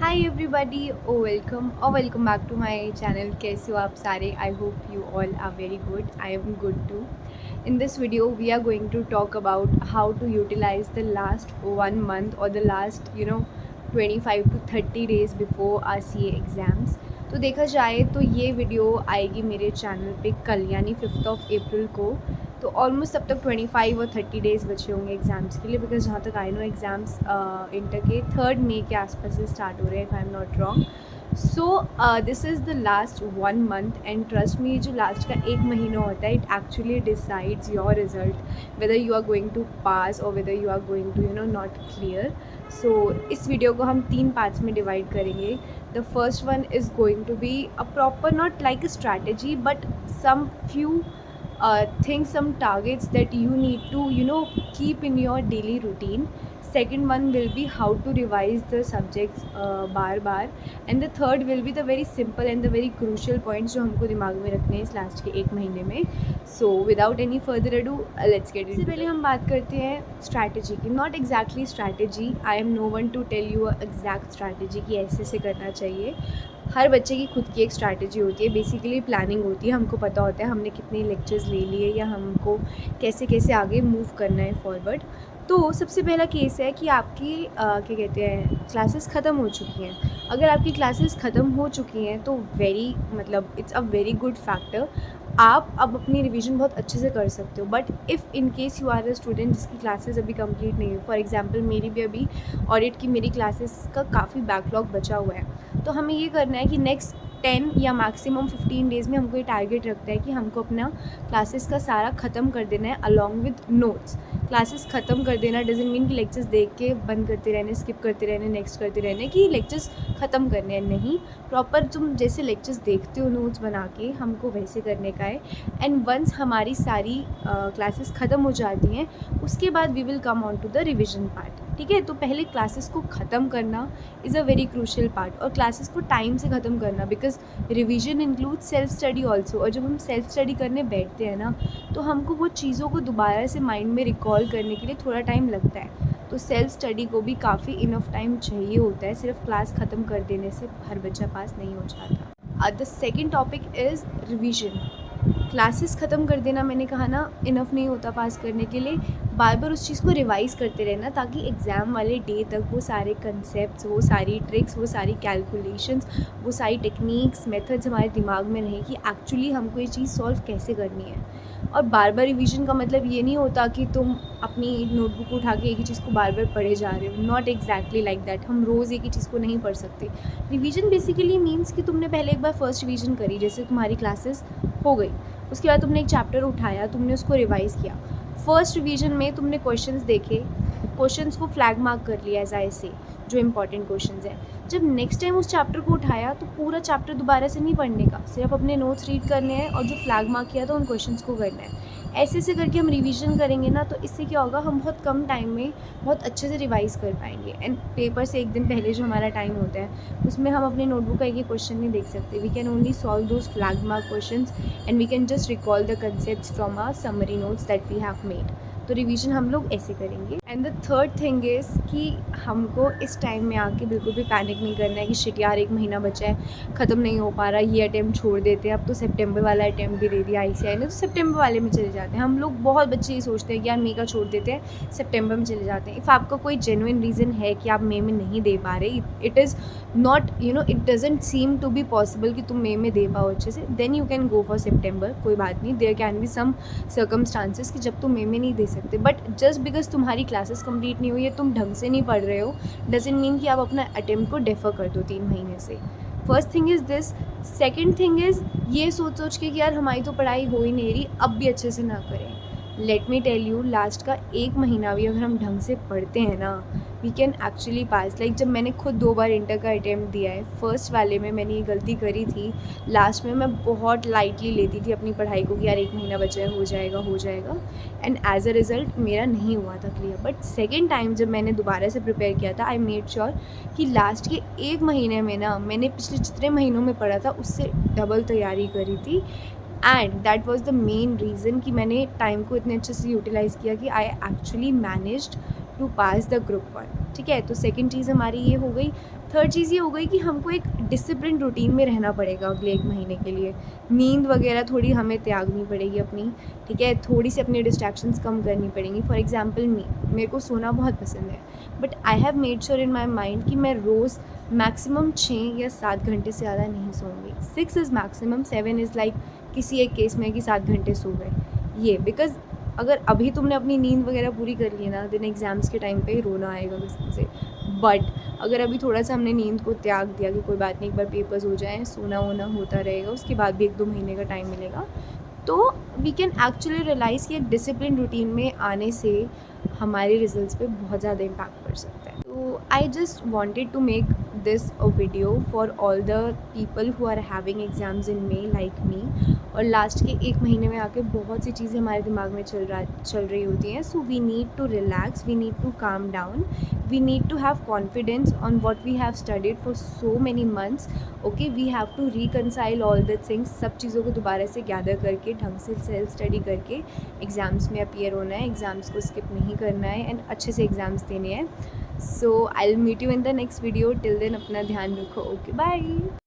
Hi everybody welcome back to my channel. कैसे हो आप सारे? I hope you all are very good. I am good too. In this video we are going to talk about how to utilize the last 1 month or the last 25 to 30 days before our CA exams। तो देखा जाए तो ये video आएगी मेरे channel पे कल यानी 5 अप्रैल को। तो ऑलमोस्ट तब तक 25 और 30 डेज़ बचे होंगे एग्ज़ाम्स के लिए, बिकॉज जहाँ तक आई नो एग्ज़ाम्स इंटर के 3 मई के आसपास से स्टार्ट हो रहे हैं, if I am not wrong. So this is the last 1 month and trust me, जो लास्ट का 1 महीना होता है it actually decides your result, whether you are going to pass और whether you are going to not clear. So इस video को हम 3 parts में डिवाइड करेंगे। The first one is going to be a proper, not like a strategy but some few things, some targets that you need to keep in your daily routine. Second one will be how to revise the subjects bar bar, and the third will be the very simple and the very crucial points जो हमको दिमाग में रखने हैं इस last के 1 महीने में। So without any further ado, let's get into it। सबसे पहले हम बात करते हैं स्ट्रैटेजी की। Not exactly strategy, I am no one to tell you exact strategy कि ऐसे से करना चाहिए। हर बच्चे की खुद की एक स्ट्रैटेजी होती है, बेसिकली प्लानिंग होती है। हमको पता होता है हमने कितने लेक्चर्स ले लिए या हमको कैसे कैसे आगे मूव करना है फॉरवर्ड। तो सबसे पहला केस है कि आपकी क्या कहते हैं, क्लासेस ख़त्म हो चुकी हैं। अगर आपकी क्लासेस ख़त्म हो चुकी हैं तो it's a very good factor. आप अब अपनी रिवीजन बहुत अच्छे से कर सकते हो। But if in case you are a student जिसकी क्लासेस अभी कंप्लीट नहीं हुई, फॉर एग्जांपल मेरी भी अभी ऑडिट की मेरी क्लासेस का काफ़ी बैकलॉग बचा हुआ है, तो हमें ये करना है कि नेक्स्ट 10 या मैक्सिमम 15 डेज़ में हमको ये टारगेट रखता है कि हमको अपना क्लासेस का सारा ख़त्म कर देना है अलॉन्ग विद नोट्स। क्लासेस ख़त्म कर देना डजंट मीन कि लेक्चर्स देख के बंद करते रहने, स्किप करते रहने, नेक्स्ट करते रहने, कि लेक्चर्स ख़त्म करने हैं। नहीं, प्रॉपर तुम जैसे लेक्चर्स देखते हो नोट्स बना के, हमको वैसे करने का है। एंड वंस हमारी सारी क्लासेस ख़त्म हो जाती हैं उसके बाद we will come on to the revision part. ठीक है, तो पहले क्लासेस को ख़त्म करना is a very crucial part, और क्लासेस को टाइम से ख़त्म करना, because revision include self study also. और जब हम सेल्फ स्टडी करने बैठते हैं ना, तो हमको वो चीज़ों को दोबारा से माइंड में रिकॉल करने के लिए थोड़ा टाइम लगता है। तो सेल्फ स्टडी को भी काफ़ी इनफ टाइम चाहिए होता है, सिर्फ क्लास ख़त्म कर देने से हर बच्चा पास नहीं हो जाता। The second topic is revision. Classes ख़त्म कर देना, मैंने कहा ना, इनफ नहीं होता पास करने के लिए। बार बार उस चीज़ को रिवाइज़ करते रहना, ताकि एग्ज़ाम वाले डे तक वो सारे कंसेप्ट्स, वो सारी ट्रिक्स, वो सारी कैलकुलेशंस, वो सारी टेक्निक्स, मेथड्स हमारे दिमाग में रहें कि एक्चुअली हमको ये चीज़ सॉल्व कैसे करनी है। और बार बार रिवीजन का मतलब ये नहीं होता कि तुम अपनी नोटबुक उठा के एक ही चीज़ को बार बार पढ़े जा रहे हो। Not exactly like that. हम रोज़ एक ही चीज़ को नहीं पढ़ सकते। रिवीजन बेसिकली मीन्स कि तुमने पहले एक बार फर्स्ट रिवीजन करी, जैसे तुम्हारी क्लासेस हो गई, उसके बाद तुमने एक चैप्टर उठाया, तुमने उसको रिवाइज़ किया। फर्स्ट रिवीजन में तुमने क्वेश्चंस देखे, क्वेश्चंस को फ्लैग मार्क कर लिया एज आई से, जो इंपॉर्टेंट क्वेश्चंस हैं। जब नेक्स्ट टाइम उस चैप्टर को उठाया तो पूरा चैप्टर दोबारा से नहीं पढ़ने का, सिर्फ अपने नोट्स रीड करने हैं और जो फ्लैग मार्क किया था उन क्वेश्चंस को करना है। ऐसे ऐसे करके हम रिवीजन करेंगे ना, तो इससे क्या होगा, हम बहुत कम टाइम में बहुत अच्छे से रिवाइज़ कर पाएंगे। एंड पेपर से एक दिन पहले जो हमारा टाइम होता है उसमें हम अपने नोटबुक का एक क्वेश्चन नहीं देख सकते। We can only solve those flag mark questions and we can just recall the concepts from our summary notes that we have made. तो रिवीजन हम लोग ऐसे करेंगे। And the third thing is कि हमको इस टाइम में आके बिल्कुल भी पैनिक नहीं करना है कि शिट यार 1 महीना बचा है, ख़त्म नहीं हो पा रहा, ये अटैम्प्ट छोड़ देते हैं। अब तो सितंबर वाला अटैम्प्ट भी दे दिया ICAI ने, तो सितंबर वाले में चले जाते हैं। हम लोग बहुत बच्चे ये सोचते हैं कि यार मई का छोड़ देते हैं, सितंबर में चले जाते हैं। इफ़ आपका कोई जेन्युइन रीज़न है कि आप मई में नहीं दे पा रहे, it is not it doesn't seem to be possible कि तुम मई में दे पाओ अच्छे से, then you can go for सितंबर। कोई बात नहीं, there can be some circumstances कि जब तुम मई में नहीं दे सकते। बट जस्ट बिकॉज तुम्हारी क्लासेस कंप्लीट नहीं हुई है, तुम ढंग से नहीं पढ़ रहे हो, डजंट मीन कि आप अपना अटेम्प्ट को डेफर कर दो 3 महीने से। First thing is this. Second thing is ये सोच के कि यार हमारी तो पढ़ाई हो ही नहीं रही, अब भी अच्छे से ना करें। Let me tell you, last का 1 महीना भी अगर हम ढंग से पढ़ते हैं ना, we can actually pass. Like जब मैंने खुद 2 बार इंटर का अटैम्प्ट दिया है, फर्स्ट वाले में मैंने ये गलती करी थी, लास्ट में मैं बहुत लाइटली लेती थी अपनी पढ़ाई को कि यार 1 महीना बचा है, हो जाएगा, एंड एज अ रिज़ल्ट मेरा नहीं हुआ था क्लियर। बट सेकेंड टाइम जब मैंने दोबारा से प्रिपेयर किया था, आई मेड श्योर कि लास्ट के 1 महीने में ना मैंने पिछले जितने महीनों में पढ़ा था उससे डबल तैयारी करी थी। And that was the main reason कि मैंने टाइम को इतने अच्छे से यूटिलाइज़ किया कि I actually managed to pass the group 1। ठीक है, तो सेकंड चीज़ हमारी ये हो गई। थर्ड चीज़ ये हो गई कि हमको एक डिसिप्लिन रूटीन में रहना पड़ेगा अगले 1 महीने के लिए। नींद वगैरह थोड़ी हमें त्यागनी पड़ेगी अपनी, ठीक है? थोड़ी सी अपनी डिस्ट्रैक्शंस कम करनी पड़ेंगी। फॉर एग्ज़ाम्पल मेरे को सोना बहुत पसंद है, but I have made sure in my mind कि मैं रोज़ मैक्सिमम 6 या 7 घंटे से ज़्यादा नहीं सोऊंगी। 6 इज़ मैक्सिमम, 7 इज़ लाइक किसी एक केस में कि 7 घंटे सो गए ये। बिकॉज अगर अभी तुमने अपनी नींद वगैरह पूरी कर ली ना, देन एग्ज़ाम्स के टाइम पे ही रोना आएगा कसम से। बट अगर अभी थोड़ा सा हमने नींद को त्याग दिया कि कोई बात नहीं, एक बार पेपर्स हो जाएँ, सोना वोना होता रहेगा, उसके बाद भी 1-2 महीने का टाइम मिलेगा, तो वी कैन एक्चुअली रियलाइज़ कि एक डिसिप्लिन रूटीन में आने से हमारे रिजल्ट्स पे बहुत ज़्यादा इम्पैक्ट पड़ सकता है। तो I just wanted to make this a video for all the people who are having exams in May like me. और लास्ट के 1 महीने में आके बहुत सी चीज़ें हमारे दिमाग में चल रही होती हैं। So we need to relax, we need to calm down, we need to have confidence on what we have studied for so many months. Okay, we have to reconcile all the things, सब चीज़ों को दोबारा से gather करके ढंग से self study करके exams में अपीयर होना है, एग्ज़ाम्स को स्किप नहीं करना है एंड अच्छे से एग्ज़ाम्स देने हैं। So I will meet you in the next video. Till then अपना ध्यान रखो। Okay, bye.